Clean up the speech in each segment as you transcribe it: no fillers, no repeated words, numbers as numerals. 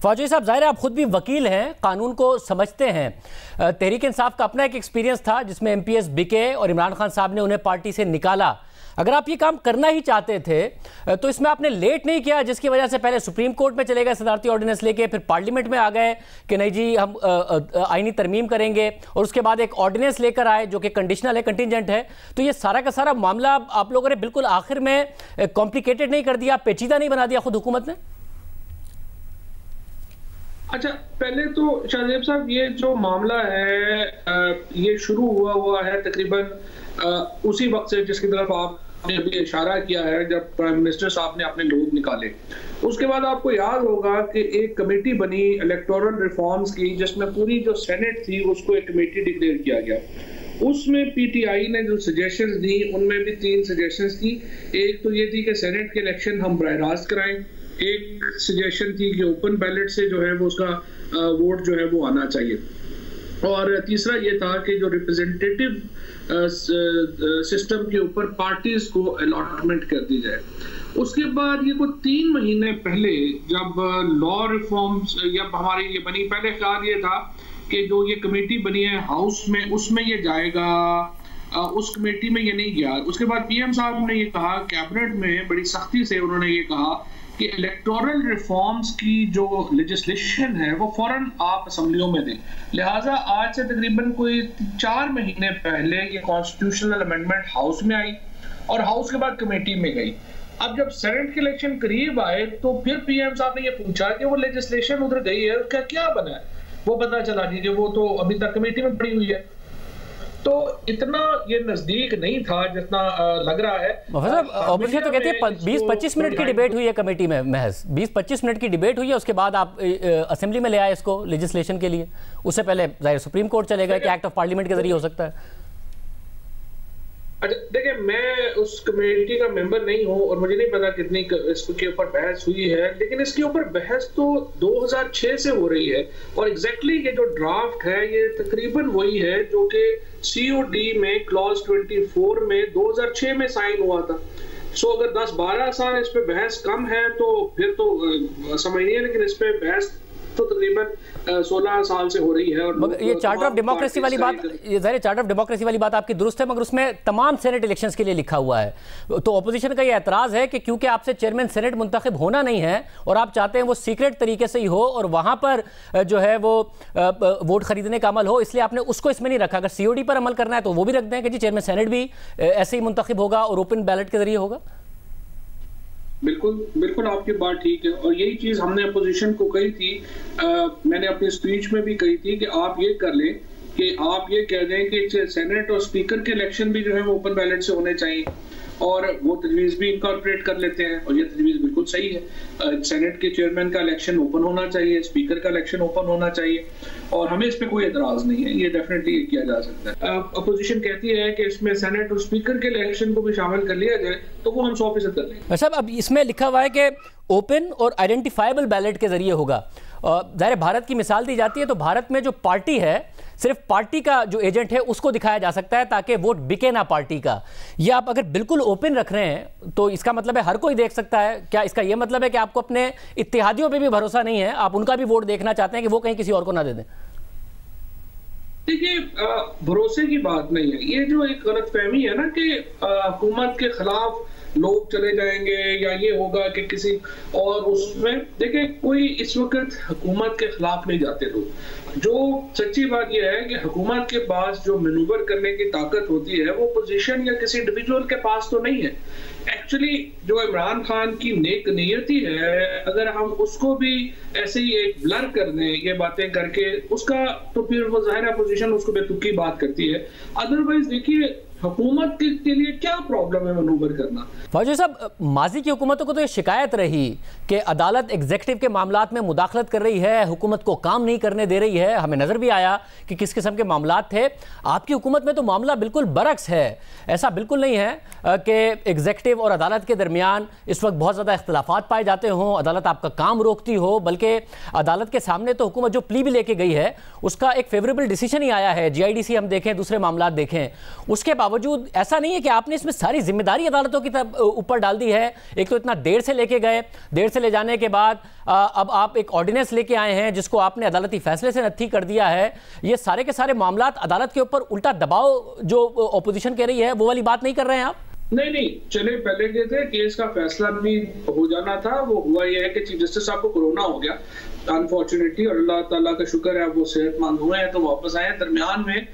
फौजी साहब, ज़ाहिर है आप खुद भी वकील हैं, कानून को समझते हैं। तहरीक इंसाफ का अपना एक एक्सपीरियंस था जिसमें एमपीएस बिके और इमरान खान साहब ने उन्हें पार्टी से निकाला। अगर आप ये काम करना ही चाहते थे तो इसमें आपने लेट नहीं किया, जिसकी वजह से पहले सुप्रीम कोर्ट में चले गए सदारती ऑर्डिनेंस लेके, फिर पार्लियामेंट में आ गए कि नहीं जी हम आईनी तरमीम करेंगे, और उसके बाद एक ऑर्डिनेंस लेकर आए जो कि कंडीशनल है, कंटिजेंट है। तो ये सारा का सारा मामला आप लोगों ने बिल्कुल आखिर में कॉम्प्लिकेटेड नहीं कर दिया, पेचीदा नहीं बना दिया खुद हुकूमत ने? अच्छा, पहले तो शाहजेब साहब, ये जो मामला है ये शुरू हुआ है तकरीबन उसी वक्त से जिसकी तरफ आपने अभी इशारा किया है, जब प्राइम मिनिस्टर साहब ने अपने लोग निकाले। उसके बाद आपको याद होगा कि एक कमेटी बनी इलेक्टोरल रिफॉर्म्स की, जिसमें पूरी जो सेनेट थी उसको एक कमेटी डिक्लेयर किया गया। उसमें पीटीआई ने जो सजेशंस दी उनमें भी 3 सजेशंस थी। एक तो ये थी कि सेनेट के इलेक्शन हम बराह रास्त कराएं, एक सजेशन थी कि ओपन बैलेट से जो है वो उसका वोट जो है वो आना चाहिए, और तीसरा ये था कि जो रिप्रेजेंटेटिव सिस्टम के ऊपर पार्टीज को अलॉटमेंट कर दी जाए। उसके बाद ये कुछ 3 महीने पहले जब लॉ रिफॉर्म्स जब हमारी ये बनी, पहले ख्याल ये था कि जो ये कमेटी बनी है हाउस में उसमें ये जाएगा, उस कमेटी में ये नहीं गया। उसके बाद पीएम साहब ने ये कहा, कैबिनेट में बड़ी सख्ती से उन्होंने ये कहा कि इलेक्टोरल रिफॉर्म्स की जो लेजिस्लेशन है वो फौरन आप असेंबलियों में दें। लिहाजा आज से तकरीबन कोई 4 महीने पहले ये कॉन्स्टिट्यूशनल अमेंडमेंट हाउस में आई और हाउस के बाद कमेटी में गई। अब जब सेनेट के इलेक्शन करीब आए तो फिर पीएम साहब ने ये पूछा कि वो लेजिस्लेशन उधर गई है, उसका क्या बना है? वो पता चला जी वो तो अभी तक कमेटी में पड़ी हुई है। तो इतना ये नजदीक नहीं था जितना लग रहा है। ऑपोजिशन तो कहते हैं 20-25 मिनट की डिबेट हुई है कमेटी में, महज 20-25 मिनट की डिबेट हुई है, उसके बाद आप असेंबली में ले आए इसको लेजिस्लेशन के लिए। उससे पहले जाहिर सुप्रीम कोर्ट चले गए कि एक्ट ऑफ पार्लियामेंट के जरिए हो सकता है। अच्छा देखिए, मैं उस कमेटी का मेंबर नहीं हूं और मुझे नहीं पता कितनी इसके ऊपर बहस हुई है, लेकिन इसके ऊपर बहस तो 2006 से हो रही है और एग्जैक्टली ये जो ड्राफ्ट है ये तकरीबन वही है जो कि सीओडी में क्लॉज 24 में 2006 में साइन हुआ था। सो अगर 10-12 साल इस पे बहस कम है तो फिर तो समझिए, लेकिन इस पे बहस तो तकरीबन 16 साल से हो रही है। और ये चार्टर ऑफ डेमोक्रेसी वाली बात, ये ज़ाहिर चार्टर ऑफ डेमोक्रेसी वाली बात आपकी दुरुस्त है, मगर उसमें तमाम सेनेट इलेक्शंस के लिए लिखा हुआ है। तो ऑपोजिशन का ये एतराज़ है कि क्योंकि आपसे चेयरमैन सेनेट मुंतखब होना नहीं है और आप चाहते हैं वो सीक्रेट तरीके से ही हो और वहाँ पर जो है वो वोट खरीदने का अमल हो, इसलिए आपने उसको इसमें नहीं रखा। अगर सीओडी पर अमल करना है तो वो भी रख दें कि जी चेयरमैन सेनेट भी ऐसे ही मुंतखब होगा और ओपन बैलेट के जरिए होगा। बिल्कुल आपकी बात ठीक है और यही चीज हमने अपोजिशन को कही थी। मैंने अपनी स्पीच में भी कही थी कि आप ये कर लें कि आप ये कह दें कि सेनेट और स्पीकर के इलेक्शन भी जो है वो ओपन बैलेट से होने चाहिए, और वो तजवीज़ भी इनकॉर्पोरेट कर लेते हैं और ये तजवीज़ बिल्कुल सही है। सेनेट के चेयरमैन का इलेक्शन ओपन होना चाहिए, स्पीकर का इलेक्शन ओपन होना चाहिए और हमें इस पे कोई एतराज़ नहीं है, ये डेफिनेटली किया जा सकता है। अपोजिशन कहती है कि इसमें सेनेट और स्पीकर के इलेक्शन को भी शामिल कर लिया जाए तो वो हम 100% कर लेंगे। अच्छा, अब इसमें लिखा हुआ है कि ओपन और आइडेंटिफाइबल बैलेट के जरिए होगा। ज़ाहिर भारत की मिसाल दी जाती है तो भारत में जो पार्टी है सिर्फ पार्टी का जो एजेंट है उसको दिखाया जा सकता है ताकि वोट बिके ना पार्टी का। ये आप अगर बिल्कुल ओपन रख रहे हैं तो इसका मतलब है हर कोई देख सकता है। क्या इसका ये मतलब है कि आपको अपने इत्तेहादियों पे भी भरोसा नहीं है, आप उनका भी वोट देखना चाहते हैं कि वो कहीं किसी और को ना दे दें? देखिए, भरोसे की बात नहीं है, ये जो एक गलतफहमी है ना कि हुकूमत के खिलाफ लोग चले जाएंगे या ये होगा कि किसी और उसमें, देखिए कोई इस वक्त हुकूमत के खिलाफ नहीं जाते लोग। जो सच्ची बात यह है कि हुकूमत के पास जो मैनूवर करने की ताकत होती है वो पोजीशन या किसी इंडिविजुअल के पास तो नहीं है। एक्चुअली जो इमरान खान की नेक नियति है, अगर हम उसको भी ऐसे ही एक ब्लर कर दें ये बातें करके उसका, तो फिर वो जाहिर है पोजीशन उसको बेतुकी बात करती है। अदरवाइज देखिए हुकूमत के लिए क्या प्रॉब्लम है मैनूवर करना। फौजी साहब, माजी की हुकूमतों को तो ये शिकायत रही कि अदालत एग्जीक्यूटिव के मामलात में मुदाखलत कर रही है, हुकूमत को काम नहीं करने दे रही है। हमें नज़र भी आया कि किस किस्म के मामलात थे। आपकी हुकूमत में तो मामला बिल्कुल बरक्स है। ऐसा बिल्कुल नहीं है कि एग्जीक्यूटिव और अदालत के दरमियान इस वक्त बहुत ज़्यादा इख्तलाफात पाए जाते हों, अदालत आपका काम रोकती हो, बल्कि अदालत के सामने तो हुकूमत जो प्ली भी लेके गई है उसका एक फेवरेबल डिसीजन ही आया है। GIDC हम देखें, दूसरे मामलात देखें, उसके बावजूद ऐसा नहीं है कि आपने इसमें सारी जिम्मेदारी अदालतों की तरफ ऊपर डाल दी है? एक तो इतना देर से लेके गए, देर से ले जाने के बाद अब आप एक ऑर्डिनेंस लेके आए हैं जिसको आपने अदालती फैसले से नत्थी कर दिया है। ये सारे के सारे मामलात अदालत के ऊपर उल्टा दबाव जो ऑपोजिशन कह रही है वो वाली बात नहीं कर रहे हैं आप? नहीं, चले पहले के थे, केस का फैसला भी हो जाना था। वो हुआ ये है कि चीफ जस्टिस साहब को कोरोना हो गया अनफॉर्चुनेटली, और अल्लाह ताला का शुक्र है वो सेहतमंद हुए हैं तो वापस आए। दरमियान में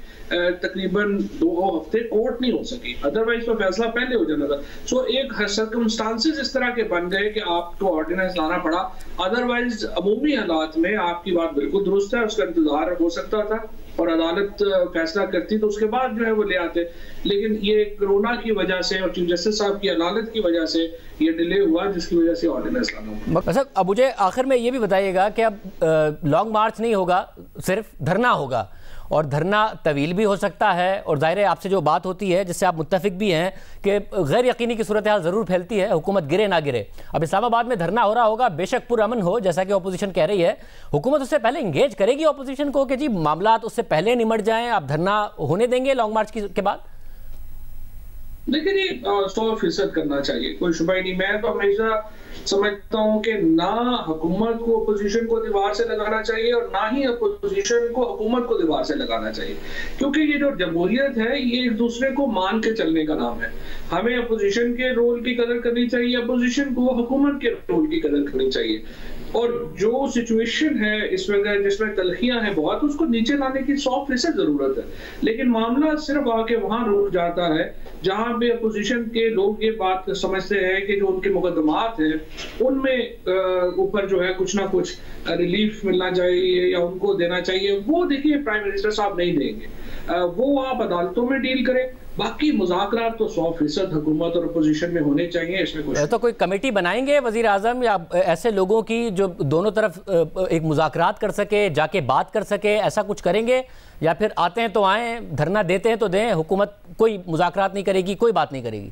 तकरीबन 2 हफ्ते कोर्ट नहीं हो सकी, अदरवाइज तो फैसला पहले हो जाना था। सो एक सर्कमस्टांसेस इस तरह के बन गए कि आपको ऑर्डिनेंस लाना पड़ा। अदरवाइज अमूमी हालात में आपकी बात बिल्कुल दुरुस्त है, उसका इंतजार हो सकता था और अदालत फैसला करती तो उसके बाद जो है वो ले आते। लेकिन ये कोरोना की वजह से और चीफ जस्टिस साहब की अदालत की वजह से ये डिले हुआ, जिसकी वजह से ऑर्डिनेंस लाना हुआ। अच्छा, अब मुझे आखिर में ये भी बताइएगा कि अब लॉन्ग मार्च नहीं होगा, सिर्फ धरना होगा, और धरना तवील भी हो सकता है। और ज़ाहिर है आपसे जो बात होती है जिससे आप मुत्तफिक भी हैं कि गैर यकीनी की सूरत हाल ज़रूर फैलती है, हुकूमत गिरे ना गिरे। अब इस्लामाबाद में धरना हो रहा होगा, बेशक पुरअमन हो जैसा कि अपोजिशन कह रही है, हुकूमत उससे पहले इंगेज करेगी अपोजिशन को कि जी मामलात उससे पहले निमट जाएं, आप धरना होने देंगे लॉन्ग मार्च के बाद? देखिए जी, 100% करना चाहिए, कोई शुबा ही नहीं। मैं तो हमेशा समझता हूँ कि ना हुकूमत को अपोजिशन को दीवार से लगाना चाहिए और ना ही अपोजिशन को हुकूमत को दीवार से लगाना चाहिए, क्योंकि ये जो जमहूरियत है ये एक दूसरे को मान के चलने का नाम है। हमें अपोजिशन के रोल की कदर करनी चाहिए, अपोजिशन को हुकूमत के रोल की कदर करनी चाहिए। और जो सिचुएशन है इस वक्त जिसमें तलखियां हैं बहुत, उसको नीचे लाने की 100% जरूरत है। लेकिन मामला सिर्फ आके वहां रुक जाता है जहां पे अपोजिशन के लोग ये बात समझते हैं कि जो उनके मुकदमात हैं उनमें ऊपर जो है कुछ ना कुछ रिलीफ मिलना चाहिए या उनको देना चाहिए। वो देखिए प्राइम मिनिस्टर साहब नहीं देंगे, वो आप अदालतों में डील करें। बाकी मुज़ाकरात तो 100% हुकूमत और अपोजिशन में होने चाहिए, इसमें कुछ तो कोई कमेटी बनाएंगे वजीर आजम या ऐसे लोगों की जो दोनों तरफ एक मुज़ाकरात कर सके, जाके बात कर सके, ऐसा कुछ करेंगे? या फिर आते हैं तो आए, धरना देते हैं तो दें, हुकूमत कोई मुज़ाकरात नहीं करेगी, कोई बात नहीं करेगी?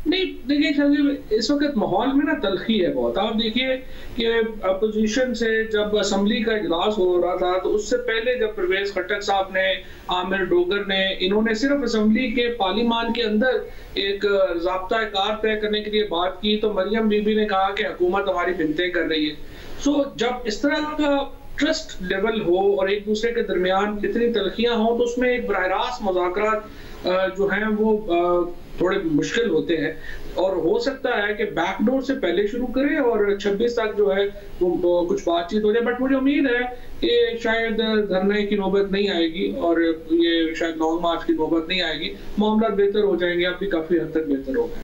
नहीं, देखिए इस वक्त माहौल में ना तलखी है बहुत। आप देखिए कि अपोजिशन से जब असेंबली का इजलास हो रहा था तो उससे पहले जब परवेज खट्टक साहब ने, आमिर डोगर ने, इन्होंने सिर्फ असेंबली के पार्लियामान के अंदर एक ज़ाब्ता कार तय करने के लिए बात की तो मरियम बीबी ने कहा कि हुकूमत हमारी बिनतें कर रही है। सो जब इस तरह का ट्रस्ट लेवल हो और एक दूसरे के दरमियान इतनी तलखियां हो तो उसमें एक बराह रास्त मुज़ाकरात जो हैं वो थोड़े मुश्किल होते हैं। और हो सकता है कि बैकडोर से पहले शुरू करें और 26 तक जो है वो कुछ बातचीत हो जाए। बट मुझे उम्मीद है कि शायद धरने की नौबत नहीं आएगी और ये शायद लॉन्ग मार्च की नौबत नहीं आएगी, मामला बेहतर हो जाएंगे, अब भी काफी हद तक बेहतर हो गए।